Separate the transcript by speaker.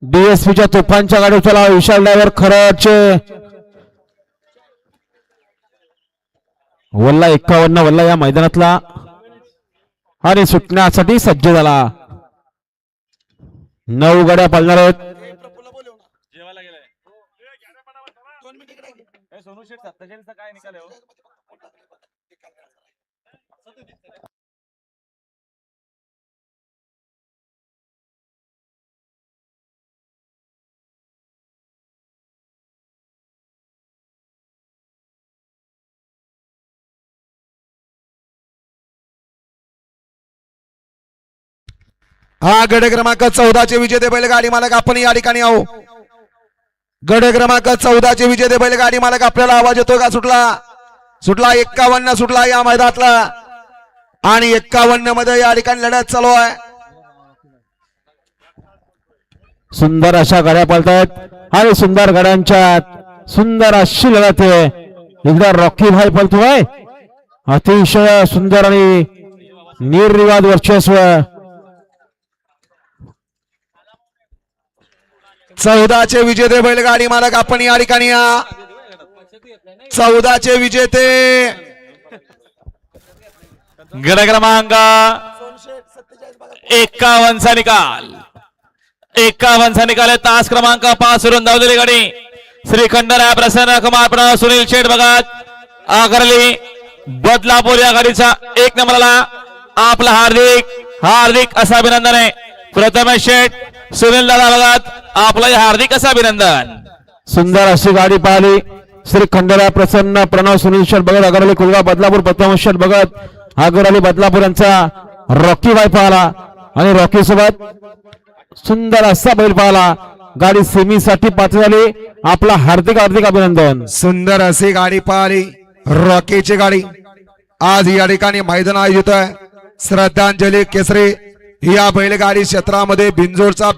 Speaker 1: डीएसपीच्या तुफानच्या गाडी चला विशाल ड्रायव्हर खरडचे वल्ला 51 वल्ला या मैदानातला आणि सुटण्यासाठी सज्ज झाला। 9 गाड्या पाळणार आहेत।
Speaker 2: हा गड क्रमांक 14 चे विजेते बैलगाडी मालक आपण या ठिकाणी आहो। गड क्रमांक 14 चे विजेते बैलगाडी मालक आपल्याला आवाज येतो का? सुटला 51 सुटला या मैदानातला आणि 51 मध्ये या ठिकाणी लढत चालू आहे।
Speaker 1: सुंदर अशा गाड्या पळतायत आणि सुंदर गाड्यांच्या सुंदर अशी लढत आहे। एकदा रॉकी भाई पळतोय अतिशय सुंदर आणि निर्विवाद वर्चस्व।
Speaker 2: 14 चे विजेते बैलगाडी मालक आपण या ठिकाणी या। 14 चे विजेते
Speaker 3: गड क्रमांक 51 चा निकाल 51 चा निकाल आहे। तास क्रमांक 5 वरून धावलेली गाडी श्रीखंडराय प्रसन्न कुमार प्रणव सुनील शेठ भगत आगरली बदलापूर या गाडीचा 1 नंबरला आपला हार्दिक असं अभिनंदन आहे। प्रथमेश शेठ सुनील दादा भगत आपलं हार्दिक असं अभिनंदन।
Speaker 1: सुंदर अशी गाडी पाहिली श्री खंडराय प्रसन्न प्रणव सुनील शेठ भगत आगरली कुलगा बदलापूर प्रथमेश शेठ भगत आगरली बदलापूर यांचा रॉकी भाई पाहिला आणि रॉकी सोबत सुंदर असा बैल पाहिला। गाडी सेमी साठी पात्र झाली। आपला हार्दिक अभिनंदन।
Speaker 2: सुंदर अशी गाडी पाहिली रॉकीची गाडी आज या ठिकाणी मैदान आयोजित आहे। श्रद्धांजली केसरी या बैलगाडी क्षेत्रामध्ये बिंजोडचा